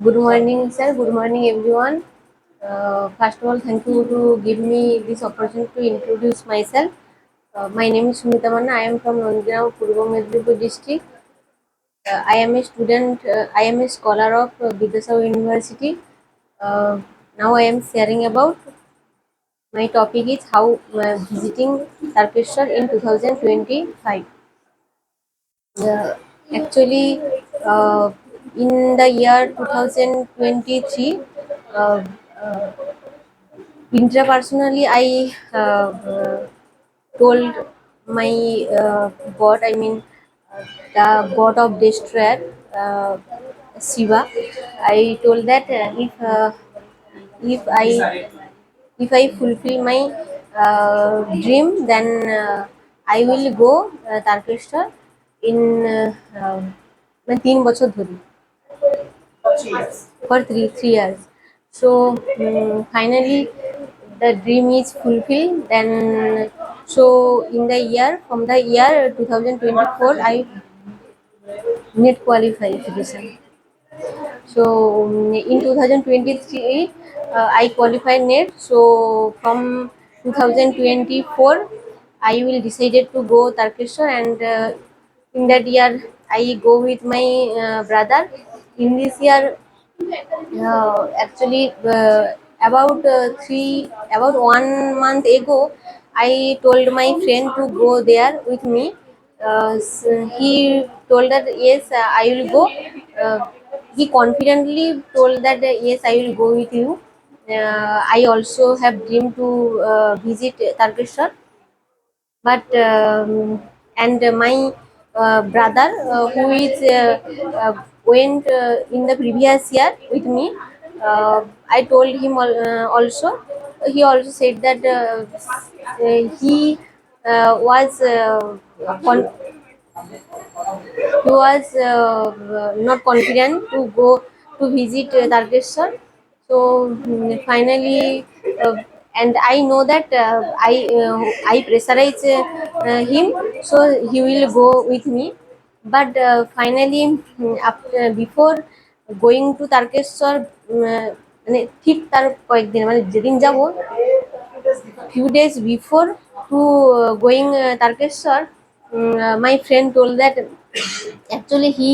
Good morning, sir. Good morning, everyone. First of all, thank you to give me this opportunity to introduce myself. My name is Sumita Manna. I am from Nandgaon, Purbo Medinipur district. I am a student. I am a scholar of Bidasar University. Uh, Now I am sharing about my topic is how visiting Turkeshwar in 2025. Uh, Actually, uh, in the year 2023. Uh, uh, Interpersonally, I told my god, I mean, the god of destroyer, Shiva. I told that if I fulfill my dream, then I will go Tarkeshwar in মানে 3 বছর ধরে for three years. So finally the dream is fulfilled. Then so in the year from the year 2024 I net qualification. So in 2023 I qualified net. So from 2024 I will decided to go Tarkeshwar, and in that year I go with my brother. In this year, actually, about 1 month ago, I told my friend to go there with me. He told that yes, I will go. He confidently told that yes, I will go with you. I also have dream to visit Tarkeshwar, but and my brother who is went in the previous year with me. I told him also. He also said that he was con- he was not confident to go to visit Tarkeshwar. So finally, and I know that I pressurize him, so he will go with me. But finally, after before going to Tarkeshwar, মানে ঠিক তার কয়েকদিন মানে যেদিন যাব few days before to going Tarkeshwar, my friend told that actually he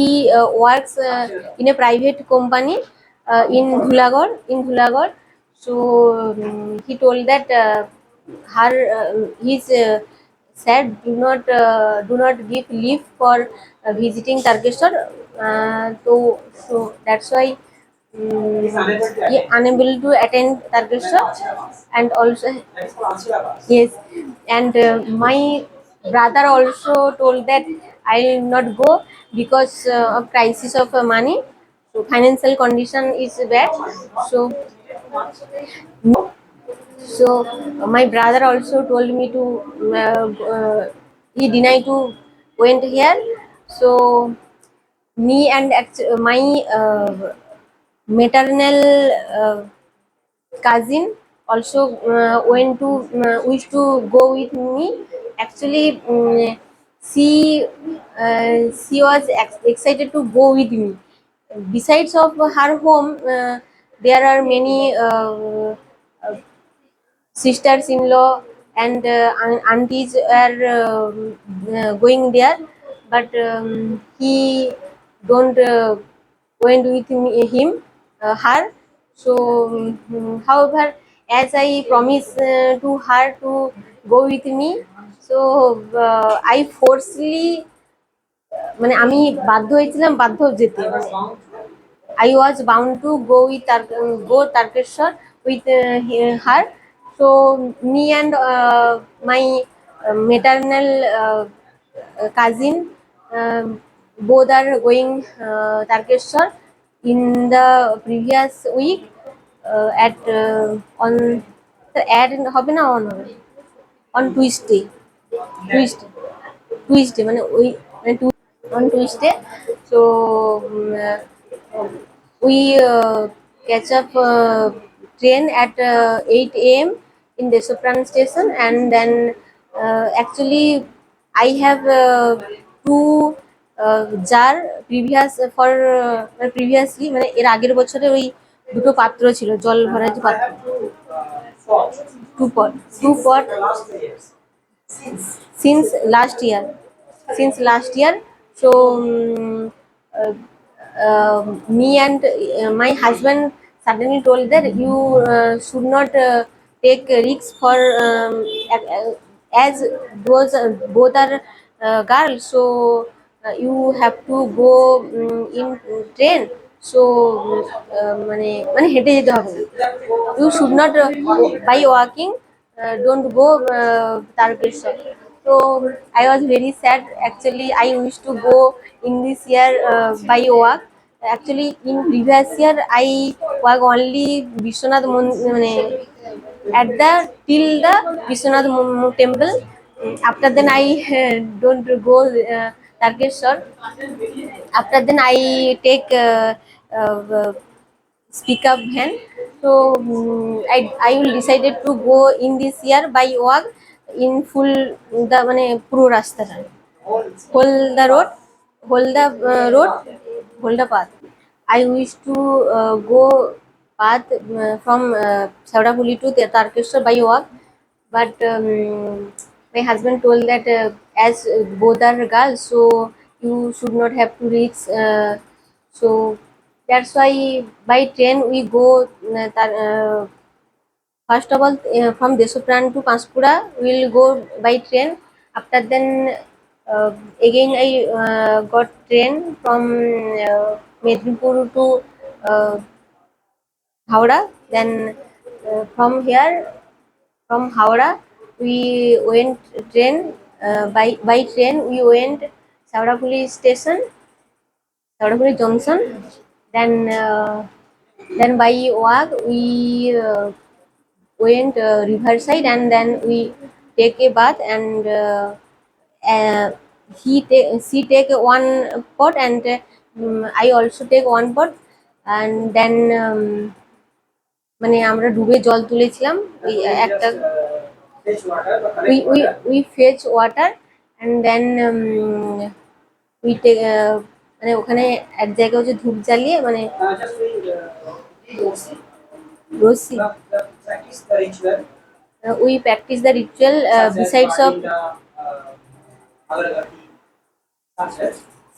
works in a private company in Dhulagor. So he told that her his said do not give leave for visiting Tarkeshwar. So that's why he unable to attend Tarkeshwar, and also yes, and my brother also told that I will not go because of crisis of money. So financial condition is bad. So my brother also told me to he denied to went here. So me and my maternal cousin also went to wish to go with me. Actually, she was excited to go with me. Besides of her home, there are many sisters-in-law and aunties are going there, but he don't went with him, her. So, however, as I promised to her to go with me, so I forcefully মানে আমি বাধ্য হয়েছিলাম বাধ্য যেতে I was bound to go Tarkeshwar with her. So me and my maternal cousin both are going Tarkeshwar in the previous week at on add হবে না on Tuesday. Tuesday. Tuesday মানে ওই মানে on Tuesday. So we catch up train at 8 a.m. in Desopran station, and then actually I have two যার previously মানে এর আগের বছরে ওই দুটো পাত্র ছিল জল ভরার যে পাত্র, two pot two pot since last year since last year. So uh, me and my husband suddenly told that you should not take risks for as those both are girls, so you have to go in train. So মানে মানে হেঁটে যেতে হবে, you should not by walking, don't go Tarkeshwar. So I was very sad. Actually, I wish to go in this year by walk. Actually, in previous year I walk only Vishwanath মানে at the till the Vishwanath temple. After then I don't go Tarkeshwar. After then I take speak up van. So I will decided to go in this year by walk in full the মানে পুরো রাস্তাটা hold the road, hold the road, hold the path. I wish to go path from Saurapuli to Tarkeshwar by walk, but my husband told that as both are girls, so you should not have to reach. So that's why by train we go. First of all, from Desopran to Panchpura, we'll go by train. After then, again I got train from Medinipur to Howrah. Then from Howrah, we went train. By train, we went Saurapuli station, Saurapuli Junction. Then by walk we went riverside, and then we take a bath, and uh, she take one pot, and I also take one pot, and then মানে আমরা ডুবে জল তুলেছিলাম ওই একটা we fetch water, and then we take মানে ওখানে এক জায়গায় হচ্ছে ধূপ জ্বালিয়ে মানে রশ্মি we practice the ritual besides of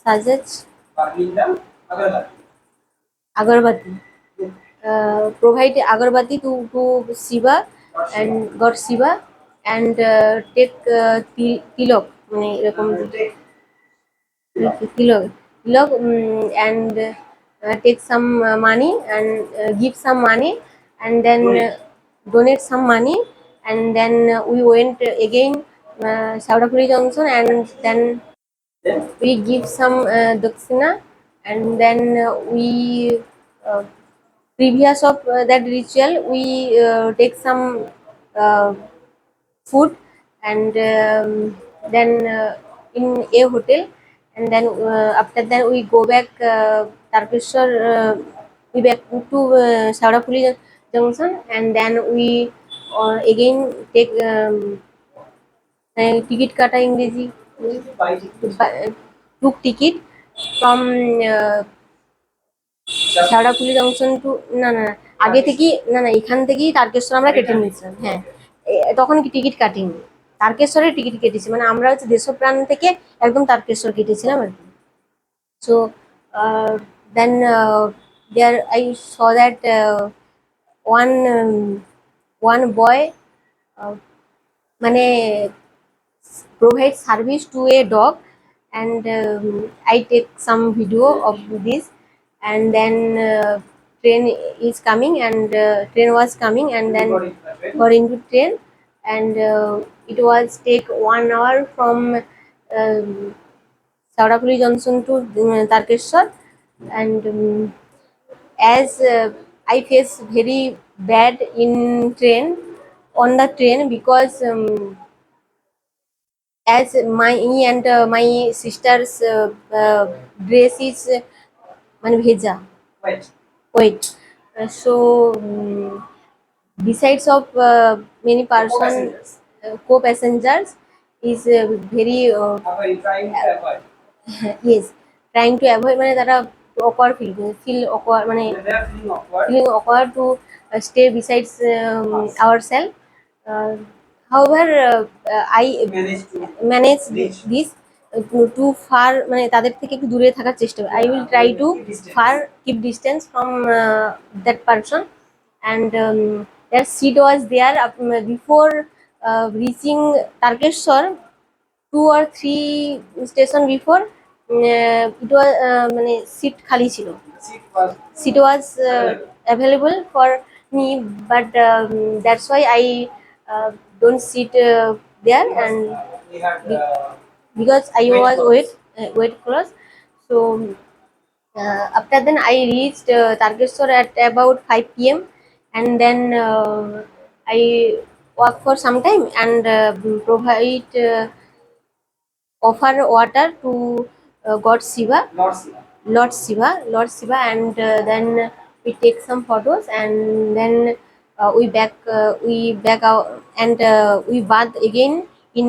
suggest agarbatti, provide agarbatti to Shiva and God Shiva, and take tilok মানে এরকম tilok and take some money, and give some money, and then donate some money, and then we went again Saurapuri Junction, and then we give some dakshina, and then we uh, previous of that ritual we take some uh, food, and then in a hotel, and then after that we go back Tarkeshwar, we back to Saurapuli Junction, and then we again take ticket kata ইংরেজি took ticket from Sheoraphuli junction to না না না, আগে থেকেই না না এখান থেকেই তারকেশ্বর আমরা কেটে নিয়েছিলাম। হ্যাঁ, তখন কি টিকিট কাটিনি, তারকেশ্বরের টিকিট কেটেছি, মানে আমরা হচ্ছে দেশপ্রাণ থেকে একদম তারকেশ্বর কেটেছিলাম আর কি। So then there I saw that one one boy মানে provide service to a dog, and I take some video of this, and then train is coming, and train was coming, and then got into train, and it was take 1 hour from Saurapuli Junction to Tarkeshwar, and as I face very bad in train on the train, because as me and my sister's dress is মানে ভেজা wait, so besides of many person co-passengers is very yes, trying to avoid মানে তারা awkward feel awkward মানে feeling awkward to stay besides ourselves. Uh, however, I manage this to far মানে তাদের থেকে একটু দূরে থাকার চেষ্টা করি. I will try to far keep distance from that person. And their seat was there before reaching Tarkeshwar. 2 or 3 station before it was মানে seat খালি ছিল, seat was available for me, but that's why I don't sit there, and because I was wait close. So after then I reached Tarkeshwar at about 5 p.m. and then I walk for some time and provide offer water to God Shiva, Lord Shiva, and then we take some photos, and then we back out, and we bath again in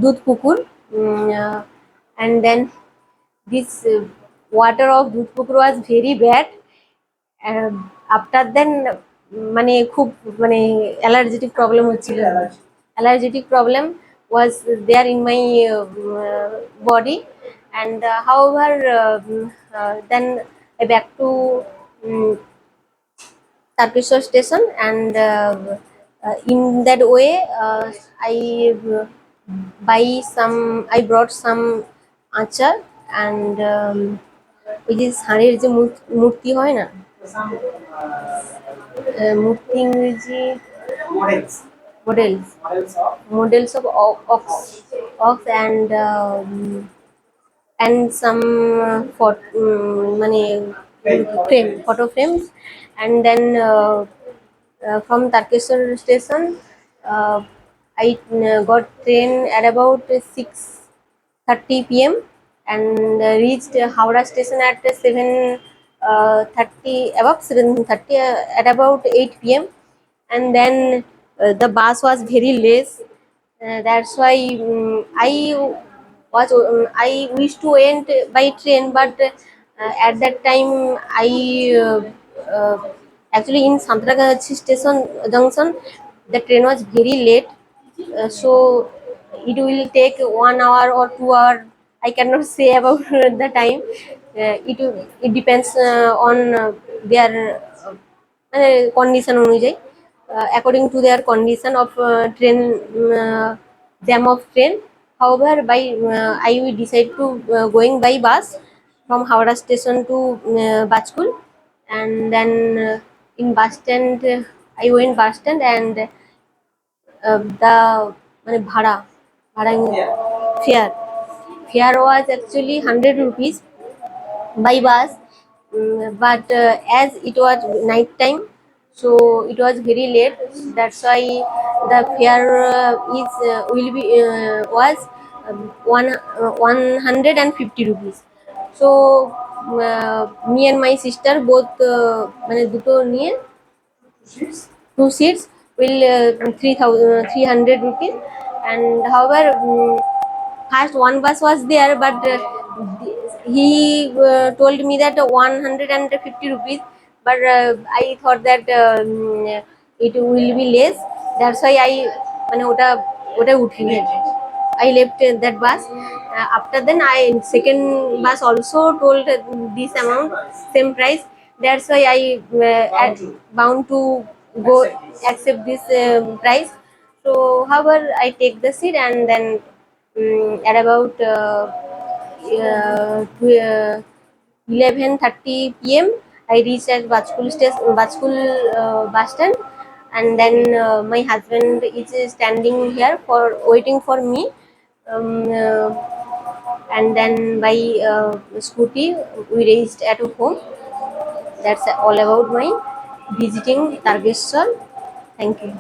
Dudh Pukur, and then this water of Dudh Pukur was very bad. After then মানে খুব মানে allergetic problem হচ্ছিল, allergetic problem was there in my body, and however then I back to Tarkeshwar station, and in that way I brought some achar, and ওই যে ষাঁড়ের যে মূর্তি হয় না, মূর্তি ইংরেজি models models of ox and some মানে photo frames, and then from Tarkeshwar station I got train at about 6:30 p.m. and reached Howrah station at 7:30, above 7:30, at about 8 p.m. and then the bus was very less. That's why I wish to went by train, but at that time uh, actually in Santragachi station junction the train was very late, so it will take 1 hour or 2 hour. I cannot say about the time. It depends on their condition অনুযায়ী, according to their condition of train, jam of train. However, by I will decide to going by bus from Howrah station to Bachkul, and then in bus stand I went bus stand, and the মানে ভাড়া fare fare was actually 100 rupees by bus. But as it was night time, so it was very late. That's why the fare is will be was 150 rupees. So me and my sister both মানে দুটো নিয়ে 2 seats will 300 rupees. And however, first one bus was there, but he told me that 150 rupees, but I thought that it will be less. That's why I মানে ওটা উঠিনি। I left that bus. After then, I second bus also told this amount, same price. That's why I bound to go accept this price. So, however, I take the seat, and then at about 11:30 p.m. I reached at Bachkul station, Bachkul bus stand, and then my husband is standing here for waiting for me. And then by scooty we reached at home. That's all about my visiting Targeshwar. Thank you.